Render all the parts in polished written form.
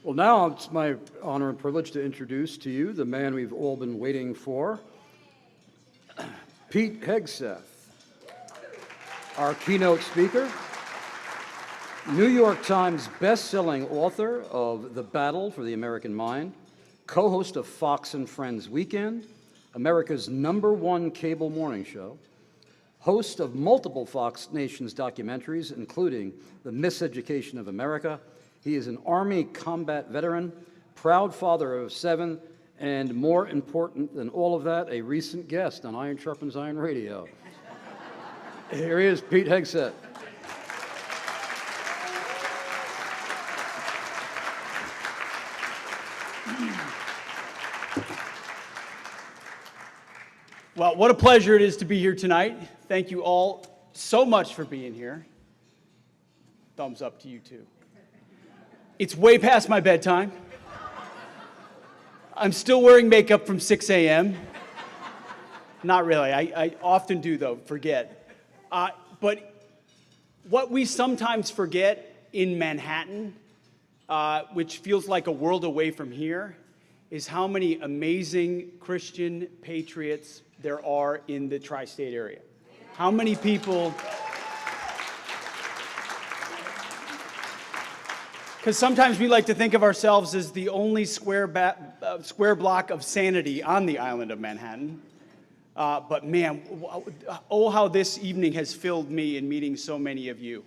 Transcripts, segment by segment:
Well, now it's my honor and privilege to introduce to you the man we've all been waiting for, Pete Hegseth, our keynote speaker, New York Times best-selling author of The Battle for the American Mind, co-host of Fox and Friends Weekend, America's #1 cable morning show, host of multiple Fox Nations documentaries, including The Miseducation of America. He is an Army combat veteran, proud father of 7, and more important than all of that, a recent guest on Iron Sharpens Iron Radio. Here he is, Pete Hegseth. Well, what a pleasure it is to be here tonight. Thank you all so much for being here. Thumbs up to you too. It's way past my bedtime. I'm still wearing makeup from 6 a.m. Not really. I often do, though, forget. But what we sometimes forget in Manhattan, which feels like a world away from here, is how many amazing Christian patriots there are in the tri-state area. How many people... Because sometimes we like to think of ourselves as the only square block of sanity on the island of Manhattan. But man, oh, how this evening has filled me in meeting so many of you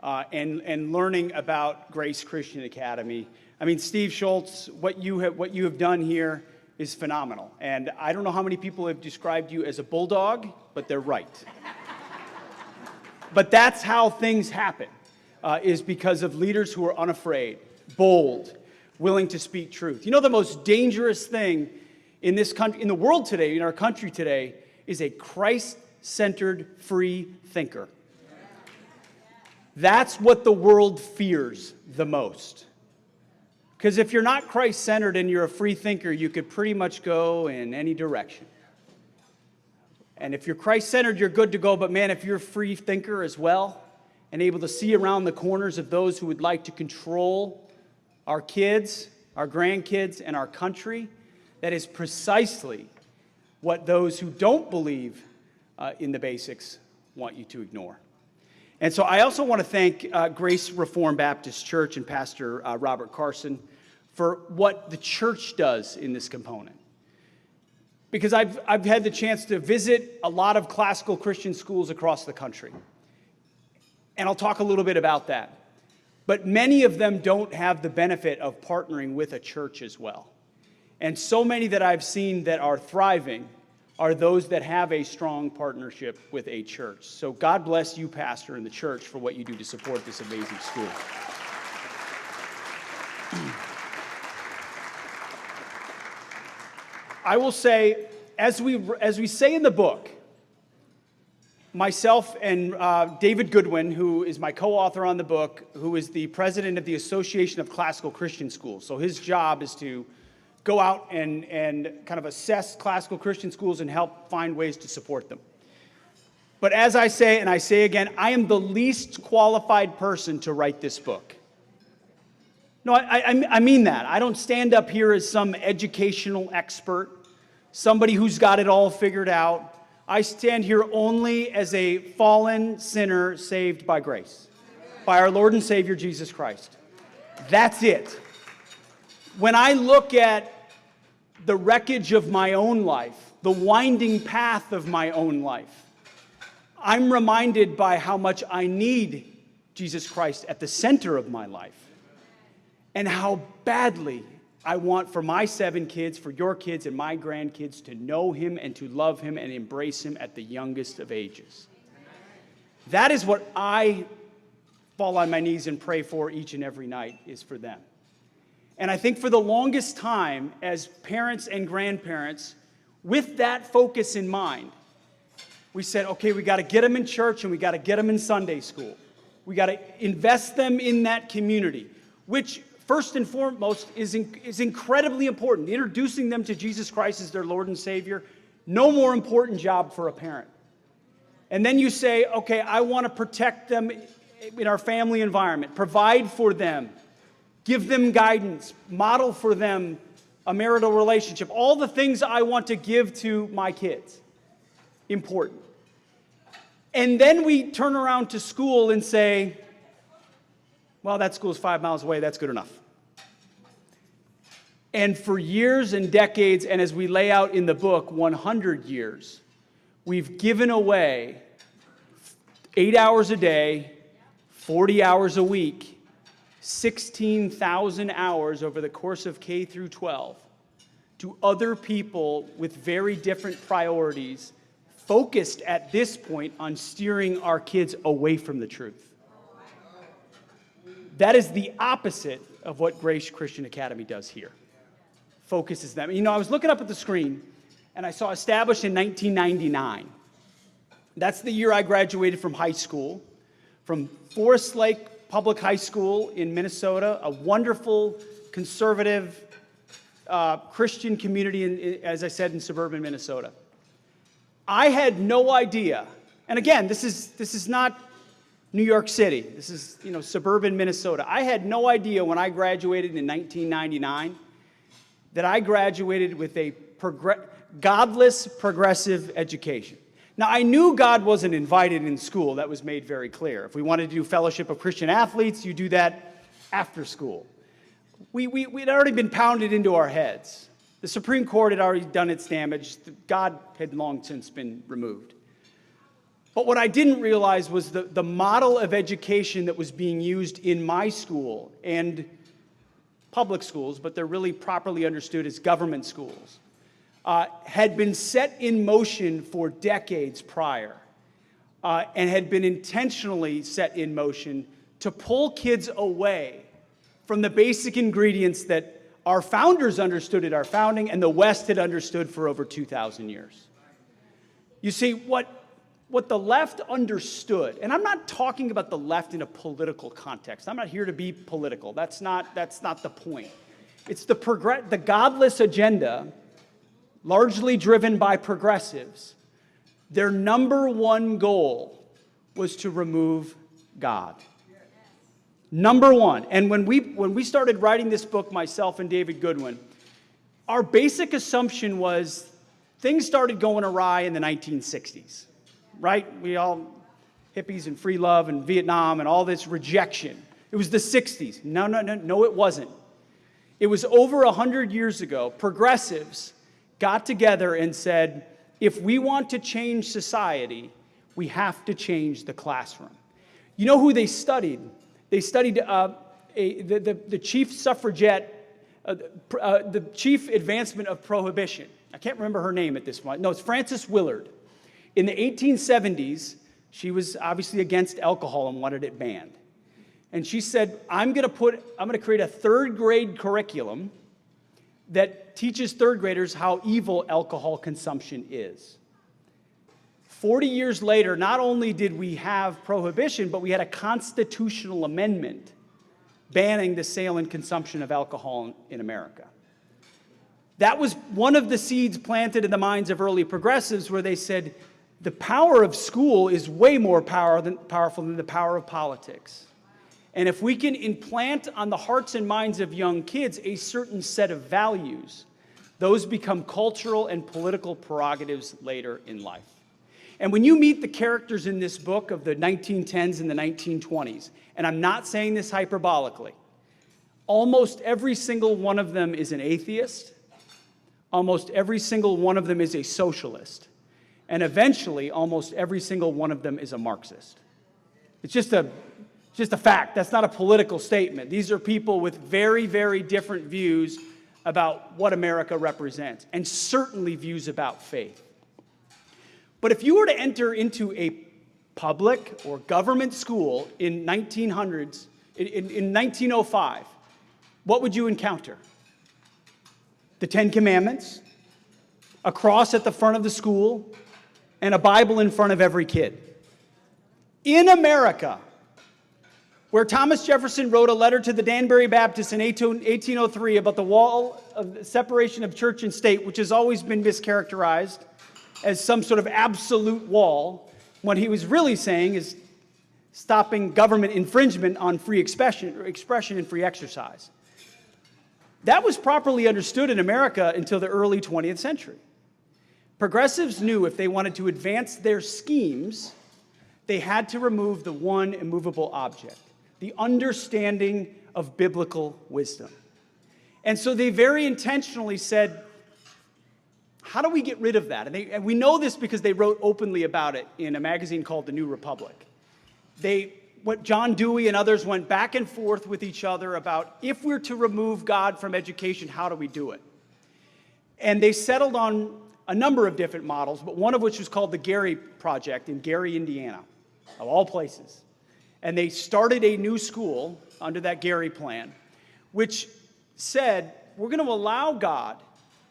and learning about Grace Christian Academy. I mean, Steve Schultz, what you have done here is phenomenal. And I don't know how many people have described you as a bulldog, but they're right. But that's how things happen. Is because of leaders who are unafraid, bold, willing to speak truth. You know, the most dangerous thing in this country, in the world today, in our country today, is a Christ-centered free thinker. That's what the world fears the most. Because if you're not Christ-centered and you're a free thinker, you could pretty much go in any direction. And if you're Christ-centered, you're good to go. But man, if you're a free thinker as well, and able to see around the corners of those who would like to control our kids, our grandkids, and our country, that is precisely what those who don't believe in the basics want you to ignore. And so I also want to thank Grace Reformed Baptist Church and Pastor Robert Carson for what the church does in this component. Because I've had the chance to visit a lot of classical Christian schools across the country. And I'll talk a little bit about that. But many of them don't have the benefit of partnering with a church as well. And so many that I've seen that are thriving are those that have a strong partnership with a church. So God bless you, Pastor, and the church for what you do to support this amazing school. I will say, as we say in the book, myself and David Goodwin, who is my co-author on the book, who is the president of the Association of Classical Christian Schools. So his job is to go out and kind of assess classical Christian schools and help find ways to support them. But as I say, and I say again, I am the least qualified person to write this book. No, I mean that. I don't stand up here as some educational expert, somebody who's got it all figured out. I stand here only as a fallen sinner saved by grace, by our Lord and Savior, Jesus Christ. That's it. When I look at the wreckage of my own life, the winding path of my own life, I'm reminded by how much I need Jesus Christ at the center of my life, and how badly I want for my 7 kids, for your kids and my grandkids to know him and to love him and embrace him at the youngest of ages. That is what I fall on my knees and pray for each and every night, is for them. And I think for the longest time, as parents and grandparents, with that focus in mind, we said, okay, we got to get them in church and we got to get them in Sunday school. We got to invest them in that community, which first and foremost is incredibly important. Introducing them to Jesus Christ as their Lord and Savior, no more important job for a parent. And then you say, okay, I want to protect them in our family environment, provide for them give them guidance, model for them a marital relationship, all the things I want to give to my kids. Important. And then we turn around to school and say, well, that school's 5 miles away, that's good enough. And for years and decades, and as we lay out in the book, 100 years, we've given away 8 hours a day, 40 hours a week, 16,000 hours over the course of K through 12 to other people with very different priorities, focused at this point on steering our kids away from the truth. That is the opposite of what Grace Christian Academy does here. Focuses them. You know, I was looking up at the screen, and I saw established in 1999. That's the year I graduated from high school, from Forest Lake Public High School in Minnesota, a wonderful, conservative Christian community, as I said, in suburban Minnesota. I had no idea, and again, this is not New York City. This is, suburban Minnesota. I had no idea when I graduated in 1999 that I graduated with a godless progressive education. Now, I knew God wasn't invited in school. That was made very clear. If we wanted to do Fellowship of Christian Athletes, you do that after school. We'd already been pounded into our heads. The Supreme Court had already done its damage. God had long since been removed. But what I didn't realize was the model of education that was being used in my school and public schools, but they're really properly understood as government schools, had been set in motion for decades prior and had been intentionally set in motion to pull kids away from the basic ingredients that our founders understood at our founding and the West had understood for over 2,000 years. You see, what the left understood, and I'm not talking about the left in a political context. I'm not here to be political. That's not the point. It's the godless agenda, largely driven by progressives. Their number one goal was to remove God. Number one. And when we started writing this book, myself and David Goodwin, our basic assumption was things started going awry in the 1960s. Right? We all, hippies and free love and Vietnam and all this rejection. It was the 60s. No, it wasn't. It was over 100 years ago. Progressives got together and said, if we want to change society, we have to change the classroom. You know who they studied? They studied the chief suffragette, the chief advancement of prohibition. I can't remember her name at this point. No, it's Frances Willard. In the 1870s, she was obviously against alcohol and wanted it banned. And she said, I'm going to create a third grade curriculum that teaches third graders how evil alcohol consumption is. 40 years later, not only did we have prohibition, but we had a constitutional amendment banning the sale and consumption of alcohol in America. That was one of the seeds planted in the minds of early progressives where they said, the power of school is way more powerful than the power of politics. And if we can implant on the hearts and minds of young kids a certain set of values, those become cultural and political prerogatives later in life. And when you meet the characters in this book of the 1910s and the 1920s, and I'm not saying this hyperbolically, almost every single one of them is an atheist. Almost every single one of them is a socialist. And eventually, almost every single one of them is a Marxist. It's just a fact. That's not a political statement. These are people with very, very different views about what America represents, and certainly views about faith. But if you were to enter into a public or government school in 1900s, in 1905, what would you encounter? The Ten Commandments, a cross at the front of the school, and a Bible in front of every kid. In America, where Thomas Jefferson wrote a letter to the Danbury Baptists in 1803 about the wall of separation of church and state, which has always been mischaracterized as some sort of absolute wall, what he was really saying is stopping government infringement on free expression and free exercise. That was properly understood in America until the early 20th century. Progressives knew if they wanted to advance their schemes, they had to remove the one immovable object, the understanding of biblical wisdom. And so they very intentionally said, how do we get rid of that? And we know this because they wrote openly about it in a magazine called The New Republic. John Dewey and others went back and forth with each other about if we're to remove God from education, how do we do it? And they settled on a number of different models, but one of which was called the Gary Project in Gary, Indiana, of all places. And they started a new school under that Gary plan, which said, we're going to allow God,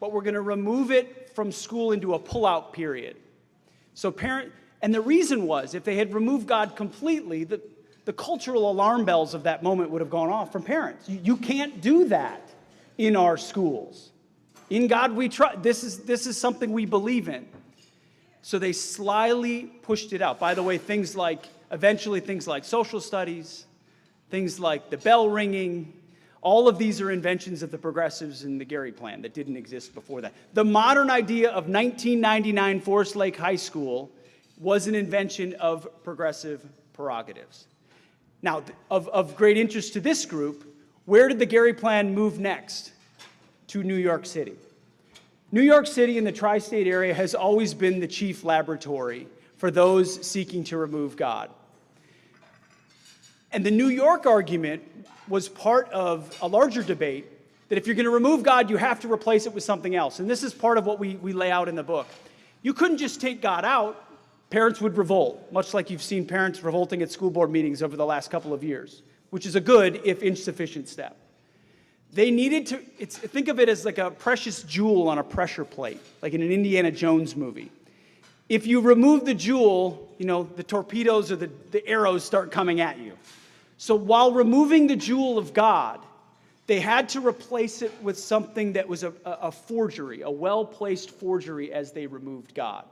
but we're going to remove it from school into a pull-out period. And the reason was, if they had removed God completely, the cultural alarm bells of that moment would have gone off from parents. You can't do that in our schools. In God we trust. This is something we believe in. So they slyly pushed it out. By the way, eventually things like social studies, things like the bell ringing, all of these are inventions of the progressives in the Gary Plan that didn't exist before that. The modern idea of 1999 Forest Lake High School was an invention of progressive prerogatives. Now, of great interest to this group, where did the Gary Plan move next? To New York City. New York City in the tri-state area has always been the chief laboratory for those seeking to remove God. And the New York argument was part of a larger debate that if you're going to remove God, you have to replace it with something else. And this is part of what we lay out in the book. You couldn't just take God out. Parents would revolt, much like you've seen parents revolting at school board meetings over the last couple of years, which is a good, if insufficient, step. They needed to, think of it as like a precious jewel on a pressure plate, like in an Indiana Jones movie. If you remove the jewel, the torpedoes or the arrows start coming at you. So while removing the jewel of God, they had to replace it with something that was a forgery, a well-placed forgery as they removed God.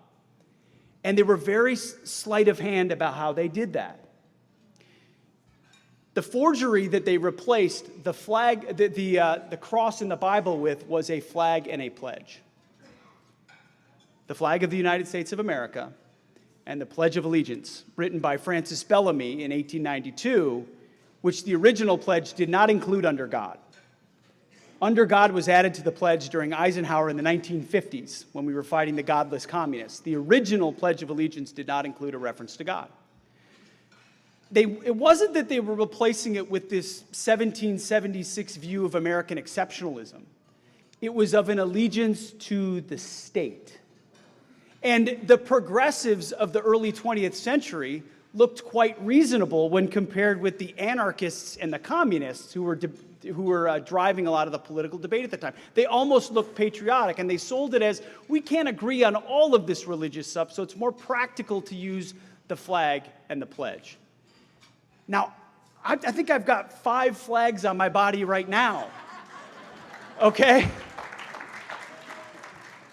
And they were very sleight of hand about how they did that. The forgery that they replaced the flag, the cross in the Bible with was a flag and a pledge. The flag of the United States of America and the Pledge of Allegiance, written by Francis Bellamy in 1892, which the original pledge did not include under God. Under God was added to the pledge during Eisenhower in the 1950s when we were fighting the godless communists. The original Pledge of Allegiance did not include a reference to God. It wasn't that they were replacing it with this 1776 view of American exceptionalism. It was of an allegiance to the state. And the progressives of the early 20th century looked quite reasonable when compared with the anarchists and the communists who were driving a lot of the political debate at the time. They almost looked patriotic, and they sold it as, we can't agree on all of this religious stuff, so it's more practical to use the flag and the pledge. Now, I think I've got 5 flags on my body right now, okay?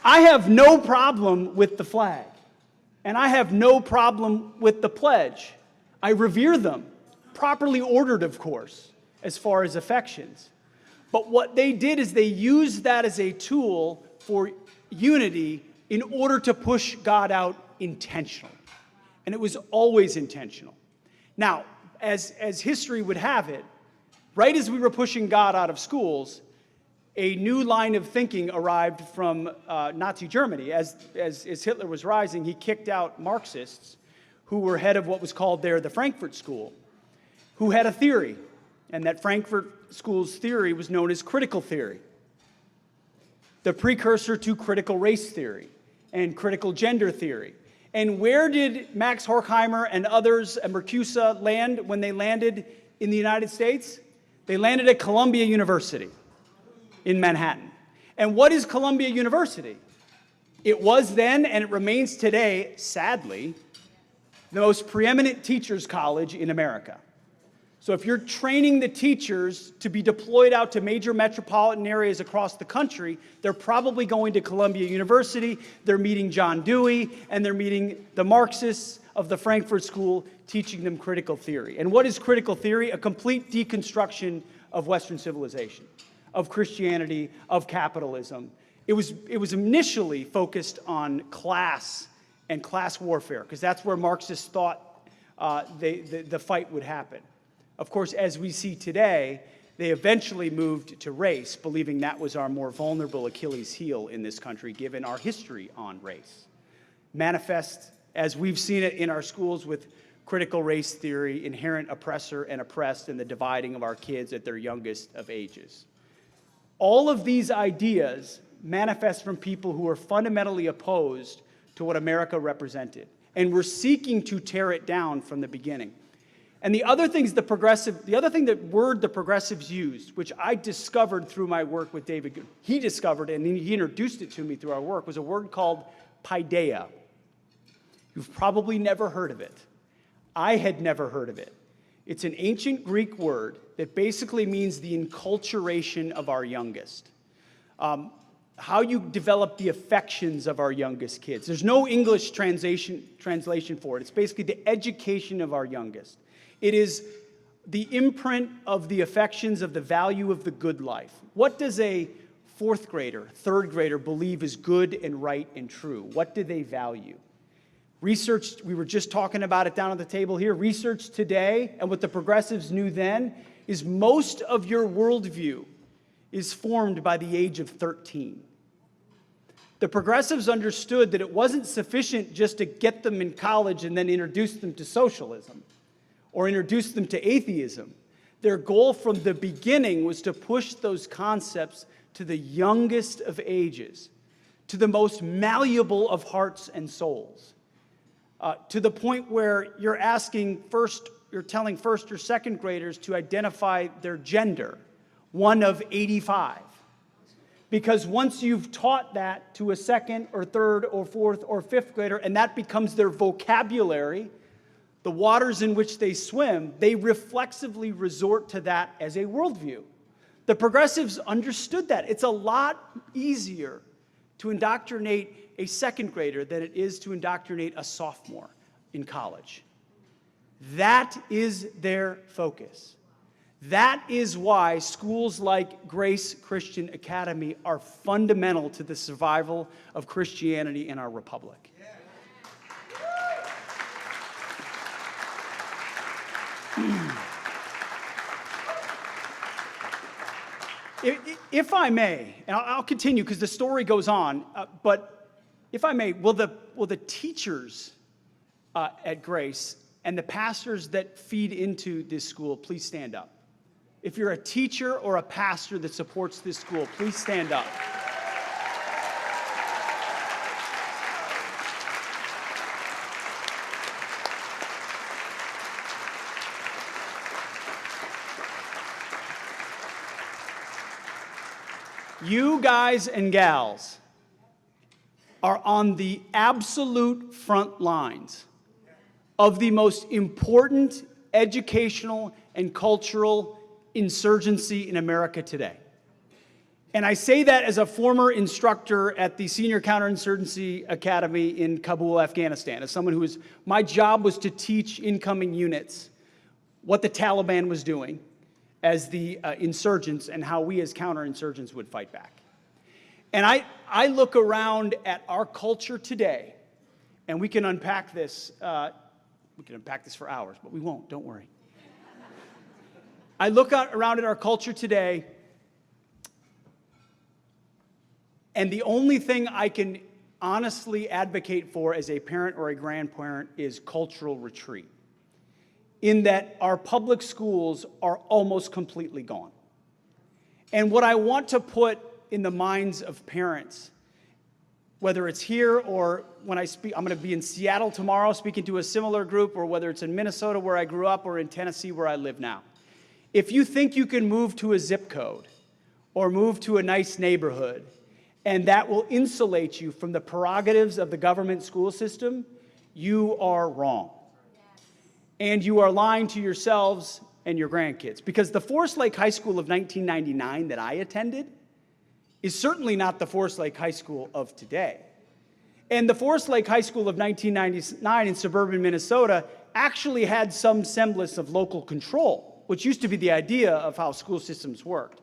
I have no problem with the flag, and I have no problem with the pledge. I revere them, properly ordered, of course, as far as affections. But what they did is they used that as a tool for unity in order to push God out intentionally. And it was always intentional. Now, as history would have it, right as we were pushing God out of schools, a new line of thinking arrived from Nazi Germany. As Hitler was rising, he kicked out Marxists who were head of what was called there the Frankfurt School, who had a theory. And that Frankfurt School's theory was known as critical theory, the precursor to critical race theory and critical gender theory. And where did Max Horkheimer and others and Mercusa land when they landed in the United States? They landed at Columbia University in Manhattan. And what is Columbia University? It was then, and it remains today, sadly, the most preeminent teachers' college in America. So if you're training the teachers to be deployed out to major metropolitan areas across the country, they're probably going to Columbia University, they're meeting John Dewey, and they're meeting the Marxists of the Frankfurt School teaching them critical theory. And what is critical theory? A complete deconstruction of Western civilization, of Christianity, of capitalism. It was initially focused on class and class warfare, because that's where Marxists thought the fight would happen. Of course, as we see today, they eventually moved to race, believing that was our more vulnerable Achilles heel in this country, given our history on race. Manifest, as we've seen it in our schools, with critical race theory, inherent oppressor and oppressed, and the dividing of our kids at their youngest of ages. All of these ideas manifest from people who are fundamentally opposed to what America represented, and were seeking to tear it down from the beginning. And the other thing the progressives used, which I discovered through my work with David, he discovered and he introduced it to me through our work, was a word called paideia. You've probably never heard of it. I had never heard of it. It's an ancient Greek word that basically means the enculturation of our youngest. How you develop the affections of our youngest kids. There's no English translation for it. It's basically the education of our youngest. It is the imprint of the affections of the value of the good life. What does a fourth grader, third grader believe is good and right and true? What do they value? Research, we were just talking about it down at the table here. Research today, and what the progressives knew then, is most of your worldview is formed by the age of 13. The progressives understood that it wasn't sufficient just to get them in college and then introduce them to socialism or introduce them to atheism. Their goal from the beginning was to push those concepts to the youngest of ages, to the most malleable of hearts and souls, to the point where you're telling first or second graders to identify their gender, one of 85. Because once you've taught that to a second or third or fourth or fifth grader, and that becomes their vocabulary, the waters in which they swim, they reflexively resort to that as a worldview. The progressives understood that. It's a lot easier to indoctrinate a second grader than it is to indoctrinate a sophomore in college. That is their focus. That is why schools like Grace Christian Academy are fundamental to the survival of Christianity in our republic. If I may, and I'll continue because the story goes on, but if I may, will the teachers at Grace and the pastors that feed into this school please stand up? If you're a teacher or a pastor that supports this school, please stand up. You guys and gals are on the absolute front lines of the most important educational and cultural insurgency in America today. And I say that as a former instructor at the Senior Counterinsurgency Academy in Kabul, Afghanistan, as someone my job was to teach incoming units what the Taliban was doing as the insurgents and how we as counterinsurgents would fight back. And I look around at our culture today, and we can unpack this. We can unpack this for hours, but we won't, don't worry. I look around at our culture today, and the only thing I can honestly advocate for as a parent or a grandparent is cultural retreat, in that our public schools are almost completely gone. And what I want to put in the minds of parents, whether it's here or when I speak, I'm going to be in Seattle tomorrow speaking to a similar group, or whether it's in Minnesota where I grew up or in Tennessee where I live now. If you think you can move to a zip code or move to a nice neighborhood and that will insulate you from the prerogatives of the government school system, you are wrong. And you are lying to yourselves and your grandkids. Because the Forest Lake High School of 1999 that I attended is certainly not the Forest Lake High School of today. And the Forest Lake High School of 1999 in suburban Minnesota actually had some semblance of local control, which used to be the idea of how school systems worked.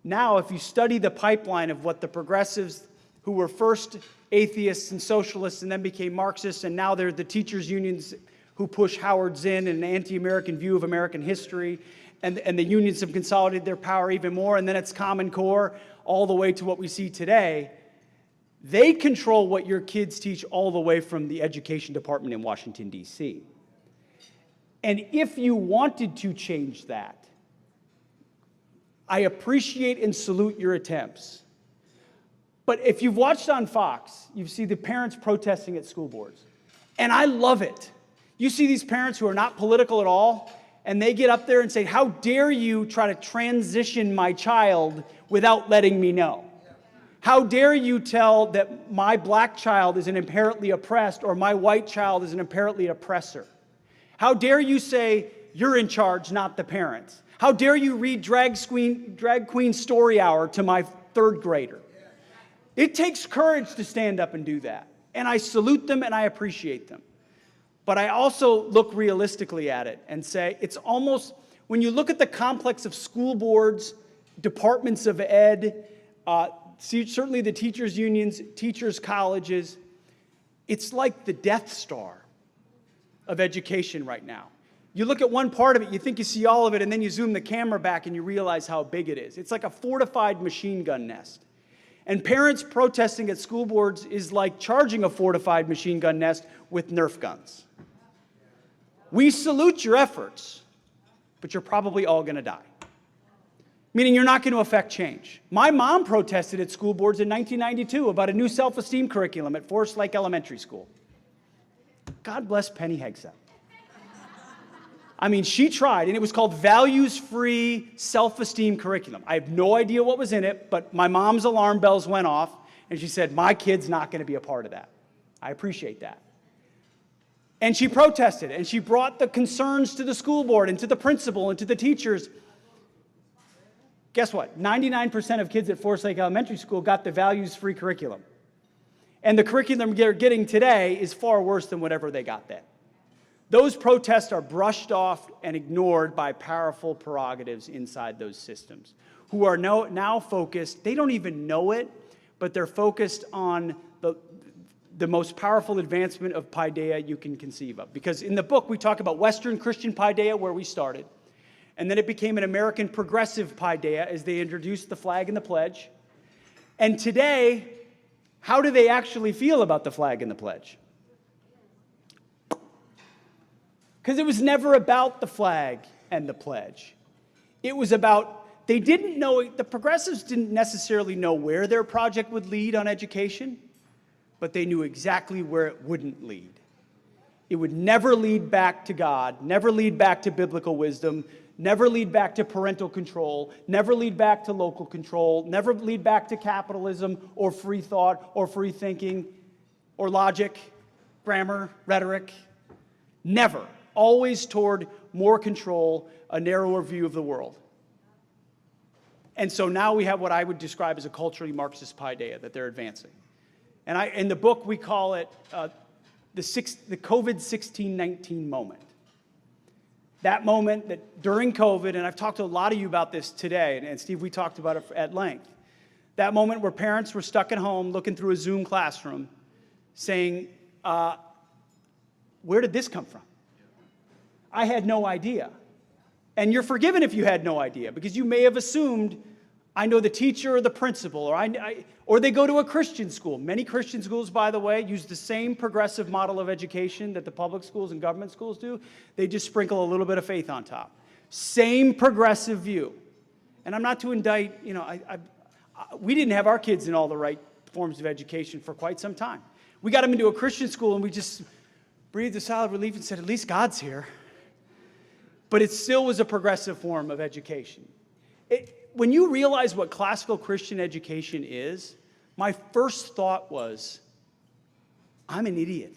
Now, if you study the pipeline of what the progressives, who were first atheists and socialists and then became Marxists, and now they're the teachers' unions who push Howard Zinn and an anti-American view of American history, and the unions have consolidated their power even more, and then it's Common Core, all the way to what we see today. They control what your kids teach all the way from the education department in Washington, D.C. And if you wanted to change that, I appreciate and salute your attempts. But if you've watched on Fox, you see the parents protesting at school boards. And I love it. You see these parents who are not political at all, and they get up there and say, how dare you try to transition my child without letting me know? How dare you tell that my black child is an inherently oppressed or my white child is an inherently oppressor? How dare you say you're in charge, not the parents? How dare you read drag queen story hour to my third grader? It takes courage to stand up and do that. And I salute them and I appreciate them. But I also look realistically at it and say it's almost, when you look at the complex of school boards, departments of ed, certainly the teachers' unions, teachers' colleges, it's like the Death Star of education right now. You look at one part of it, you think you see all of it, and then you zoom the camera back and you realize how big it is. It's like a fortified machine gun nest. And parents protesting at school boards is like charging a fortified machine gun nest with Nerf guns. We salute your efforts, but you're probably all going to die. Meaning you're not going to affect change. My mom protested at school boards in 1992 about a new self-esteem curriculum at Forest Lake Elementary School. God bless Penny Hegseth. I mean, she tried, and it was called values-free self-esteem curriculum. I have no idea what was in it, but my mom's alarm bells went off, and she said, my kid's not going to be a part of that. I appreciate that. And she protested, and she brought the concerns to the school board and to the principal and to the teachers. Guess what? 99% of kids at Forest Lake Elementary School got the values-free curriculum. And the curriculum they're getting today is far worse than whatever they got then. Those protests are brushed off and ignored by powerful prerogatives inside those systems who are now focused, they don't even know it, but they're focused on the most powerful advancement of paideia you can conceive of. Because in the book, we talk about Western Christian paideia, where we started, and then it became an American progressive paideia as they introduced the flag and the pledge. And today, how do they actually feel about the flag and the pledge? Because it was never about the flag and the pledge. It was about, they didn't know, the progressives didn't necessarily know where their project would lead on education, but they knew exactly where it wouldn't lead. It would never lead back to God, never lead back to biblical wisdom, never lead back to parental control, never lead back to local control, never lead back to capitalism or free thought or free thinking or logic, grammar, rhetoric. Never. Always toward more control, a narrower view of the world. And so now we have what I would describe as a culturally Marxist paideia that they're advancing. And in the book, we call it the COVID-16-19 moment. That moment that during COVID, and I've talked to a lot of you about this today, and Steve, we talked about it at length. That moment where parents were stuck at home looking through a Zoom classroom saying, where did this come from? I had no idea. And you're forgiven if you had no idea, because you may have assumed, I know the teacher or the principal, or they go to a Christian school. Many Christian schools, by the way, use the same progressive model of education that the public schools and government schools do. They just sprinkle a little bit of faith on top. Same progressive view. And I'm not to indict, we didn't have our kids in all the right forms of education for quite some time. We got them into a Christian school and we just breathed a sigh of relief and said, at least God's here. But it still was a progressive form of education. When you realize what classical Christian education is, my first thought was, I'm an idiot.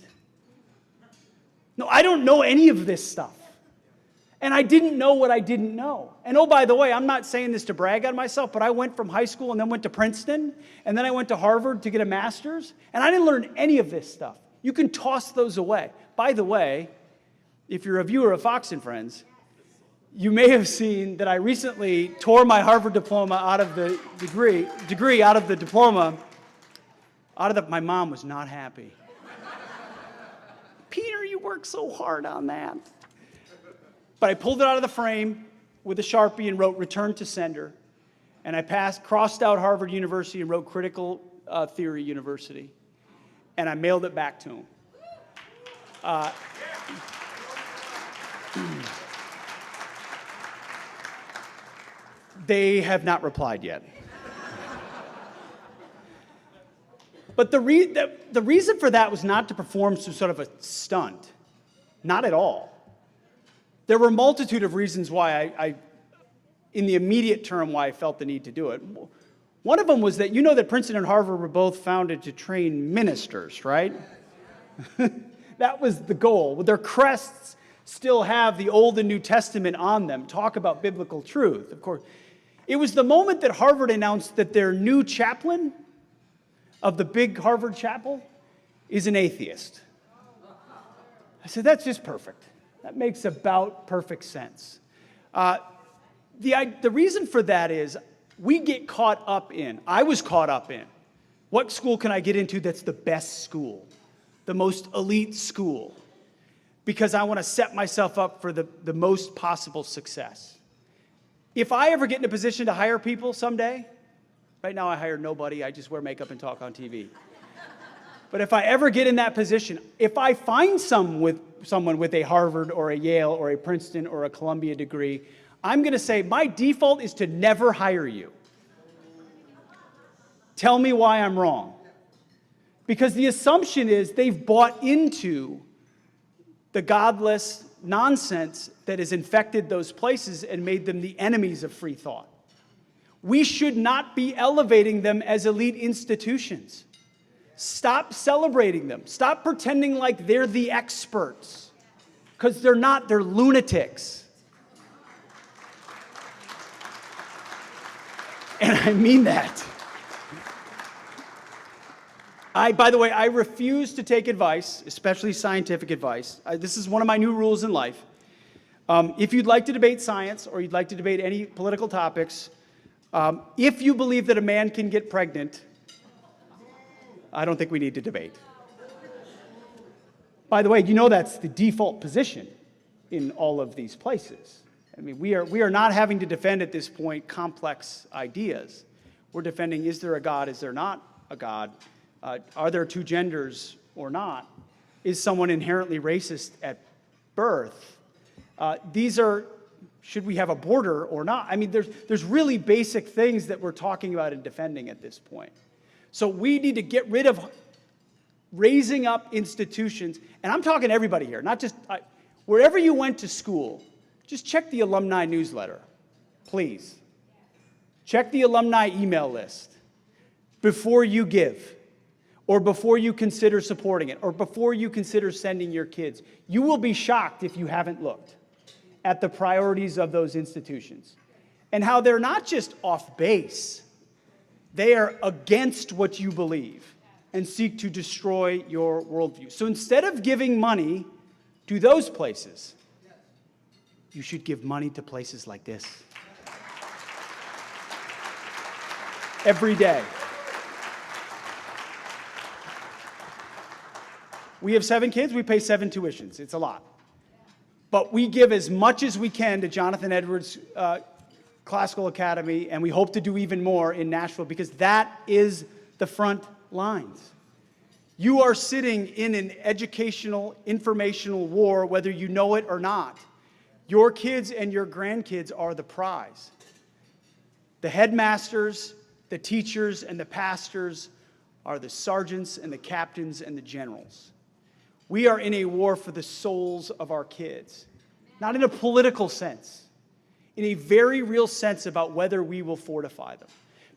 No, I don't know any of this stuff. And I didn't know what I didn't know. And oh, by the way, I'm not saying this to brag on myself, but I went from high school and then went to Princeton, and then I went to Harvard to get a master's, and I didn't learn any of this stuff. You can toss those away. By the way, if you're a viewer of Fox and Friends, you may have seen that I recently tore my Harvard diploma out of the degree out of the diploma, my mom was not happy. Peter, you worked so hard on that. But I pulled it out of the frame with a Sharpie and wrote return to sender. And I crossed out Harvard University and wrote critical theory university. And I mailed it back to him. They have not replied yet. But the reason for that was not to perform some sort of a stunt. Not at all. There were a multitude of reasons why I in the immediate term, why I felt the need to do it. One of them was that you know that Princeton and Harvard were both founded to train ministers, right? That was the goal. Their crests still have the Old and New Testament on them, talk about biblical truth, of course. It was the moment that Harvard announced that their new chaplain of the big Harvard chapel is an atheist. I said, that's just perfect. That makes about perfect sense. The reason for that is we get caught up in, I was caught up in, what school can I get into that's the best school, the most elite school, because I want to set myself up for the most possible success. If I ever get in a position to hire people someday, right now I hire nobody, I just wear makeup and talk on TV. But if I ever get in that position, if I find someone with a Harvard or a Yale or a Princeton or a Columbia degree, I'm going to say my default is to never hire you. Tell me why I'm wrong. Because the assumption is they've bought into the godless nonsense that has infected those places and made them the enemies of free thought. We should not be elevating them as elite institutions. Stop celebrating them. Stop pretending like they're the experts. Because they're not, they're lunatics. And I mean that. By the way, I refuse to take advice, especially scientific advice. This is one of my new rules in life. If you'd like to debate science or you'd like to debate any political topics, if you believe that a man can get pregnant, I don't think we need to debate. By the way, you know that's the default position in all of these places. I mean, we are not having to defend at this point complex ideas. We're defending, is there a God, is there not a God? Are there two genders or not? Is someone inherently racist at birth? These are, should we have a border or not? I mean, there's really basic things that we're talking about and defending at this point. So we need to get rid of raising up institutions, and I'm talking everybody here, not just, wherever you went to school, just check the alumni newsletter, please. Check the alumni email list before you give, or before you consider supporting it, or before you consider sending your kids. You will be shocked if you haven't looked at the priorities of those institutions and how they're not just off base, they are against what you believe and seek to destroy your worldview. So instead of giving money to those places, you should give money to places like this. Every day. We have 7 kids, we pay 7 tuitions. It's a lot. But we give as much as we can to Jonathan Edwards Classical Academy, and we hope to do even more in Nashville because that is the front lines. You are sitting in an educational, informational war, whether you know it or not. Your kids and your grandkids are the prize. The headmasters, the teachers, and the pastors are the sergeants and the captains and the generals. We are in a war for the souls of our kids, not in a political sense, in a very real sense about whether we will fortify them.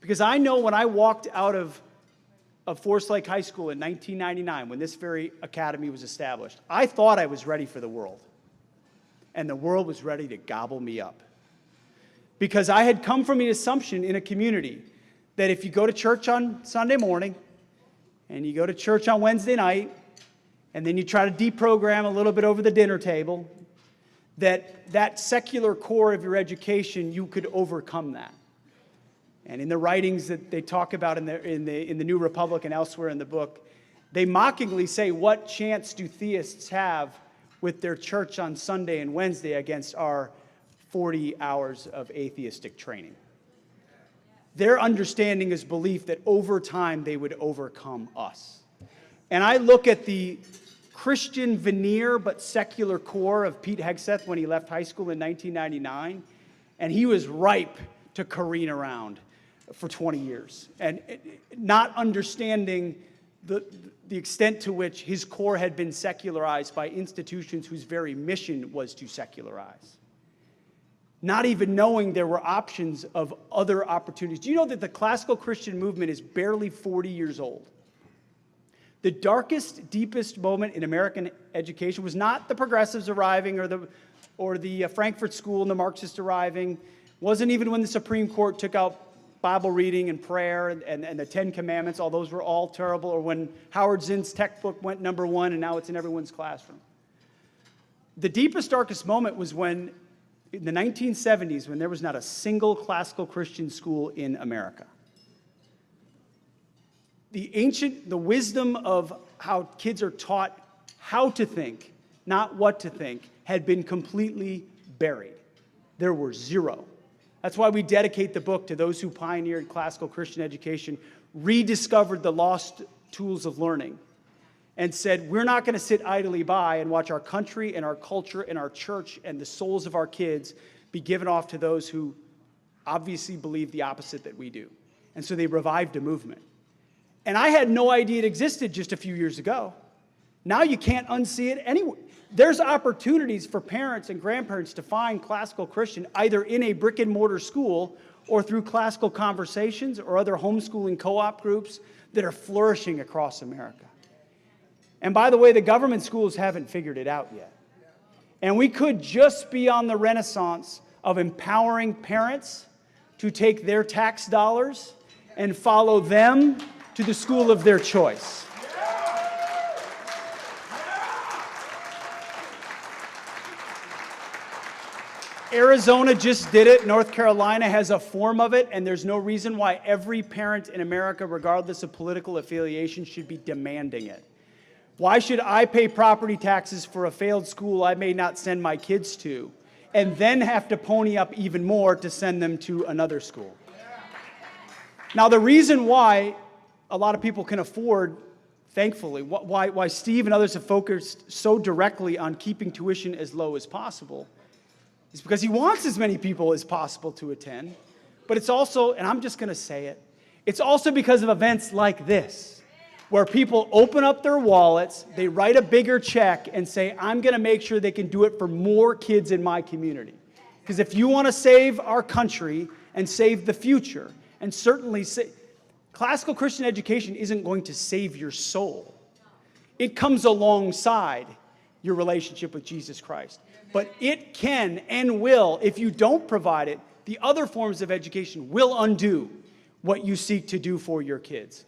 Because I know when I walked out of Forest Lake High School in 1999, when this very academy was established, I thought I was ready for the world. And the world was ready to gobble me up. Because I had come from an assumption in a community that if you go to church on Sunday morning, and you go to church on Wednesday night, and then you try to deprogram a little bit over the dinner table, that secular core of your education, you could overcome that. And in the writings that they talk about in the New Republic and elsewhere in the book, they mockingly say, what chance do theists have with their church on Sunday and Wednesday against our 40 hours of atheistic training? Their understanding is belief that over time they would overcome us. And I look at the Christian veneer but secular core of Pete Hegseth when he left high school in 1999, and he was ripe to careen around for 20 years, and not understanding the extent to which his core had been secularized by institutions whose very mission was to secularize. Not even knowing there were options of other opportunities. Do you know that the classical Christian movement is barely 40 years old? The darkest, deepest moment in American education was not the progressives arriving or the Frankfurt School and the Marxists arriving. Wasn't even when the Supreme Court took out Bible reading and prayer and the Ten Commandments. All those were all terrible. Or when Howard Zinn's textbook went #1 and now it's in everyone's classroom. The deepest, darkest moment was when, in the 1970s, when there was not a single classical Christian school in America. The wisdom of how kids are taught how to think, not what to think, had been completely buried. There were zero. That's why we dedicate the book to those who pioneered classical Christian education, rediscovered the lost tools of learning, and said, we're not going to sit idly by and watch our country and our culture and our church and the souls of our kids be given off to those who obviously believe the opposite that we do. And so they revived a movement. And I had no idea it existed just a few years ago. Now you can't unsee it anywhere. There's opportunities for parents and grandparents to find classical Christian either in a brick and mortar school or through classical conversations or other homeschooling co-op groups that are flourishing across America. And by the way, the government schools haven't figured it out yet. And we could just be on the renaissance of empowering parents to take their tax dollars and follow them to the school of their choice. Arizona just did it. North Carolina has a form of it, and there's no reason why every parent in America, regardless of political affiliation, should be demanding it. Why should I pay property taxes for a failed school I may not send my kids to, and then have to pony up even more to send them to another school? Now, the reason why a lot of people can afford, thankfully, why Steve and others have focused so directly on keeping tuition as low as possible is because he wants as many people as possible to attend. But it's also, and I'm just going to say it, it's also because of events like this, where people open up their wallets, they write a bigger check and say, I'm going to make sure they can do it for more kids in my community. Because if you want to save our country and save the future, and certainly classical Christian education isn't going to save your soul. It comes alongside your relationship with Jesus Christ. But it can and will, if you don't provide it, the other forms of education will undo what you seek to do for your kids.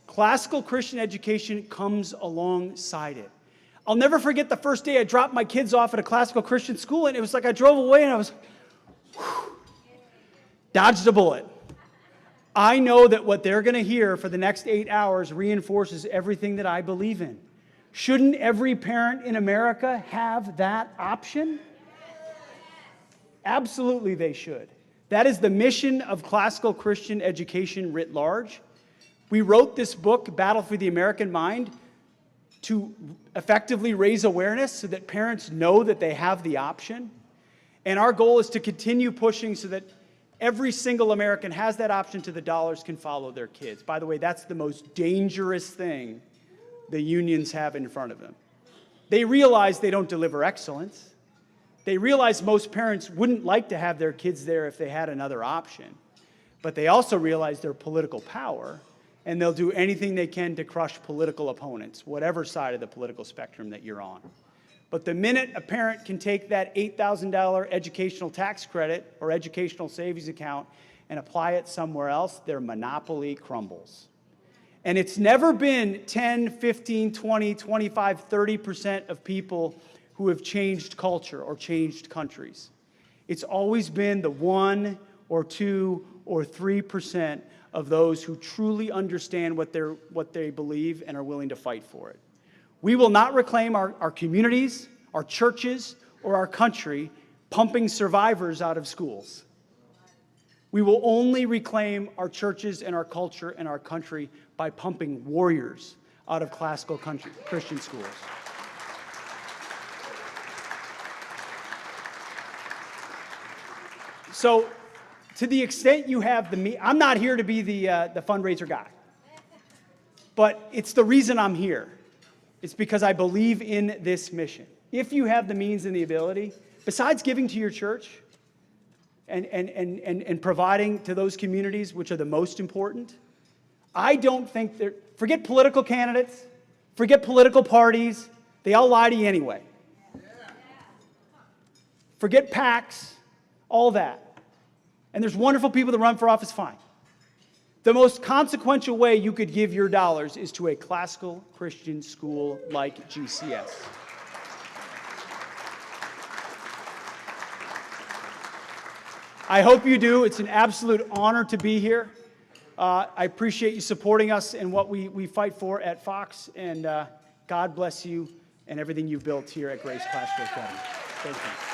Classical Christian education comes alongside it. I'll never forget the first day I dropped my kids off at a classical Christian school, and it was like I drove away and I was, dodged a bullet. I know that what they're going to hear for the next 8 hours reinforces everything that I believe in. Shouldn't every parent in America have that option? Absolutely they should. That is the mission of classical Christian education writ large. We wrote this book, Battle for the American Mind, to effectively raise awareness so that parents know that they have the option. And our goal is to continue pushing so that every single American has that option to the dollars can follow their kids. By the way, that's the most dangerous thing the unions have in front of them. They realize they don't deliver excellence. They realize most parents wouldn't like to have their kids there if they had another option. But they also realize their political power, and they'll do anything they can to crush political opponents, whatever side of the political spectrum that you're on. But the minute a parent can take that $8,000 educational tax credit or educational savings account and apply it somewhere else, their monopoly crumbles. And it's never been 10, 15, 20, 25, 30% of people who have changed culture or changed countries. It's always been the 1 or 2 or 3% of those who truly understand what they believe and are willing to fight for it. We will not reclaim our communities, our churches, or our country pumping survivors out of schools. We will only reclaim our churches and our culture and our country by pumping warriors out of classical Christian schools. So, to the extent you have I'm not here to be the fundraiser guy, but it's the reason I'm here. It's because I believe in this mission. If you have the means and the ability, besides giving to your church and providing to those communities which are the most important, I don't think forget political candidates, forget political parties, they all lie to you anyway. Forget PACs, all that. And there's wonderful people that run for office, fine. The most consequential way you could give your dollars is to a classical Christian school like GCS. I hope you do. It's an absolute honor to be here. I appreciate you supporting us in what we fight for at Fox, and God bless you and everything you've built here at Grace Pastoral Academy. Thank you.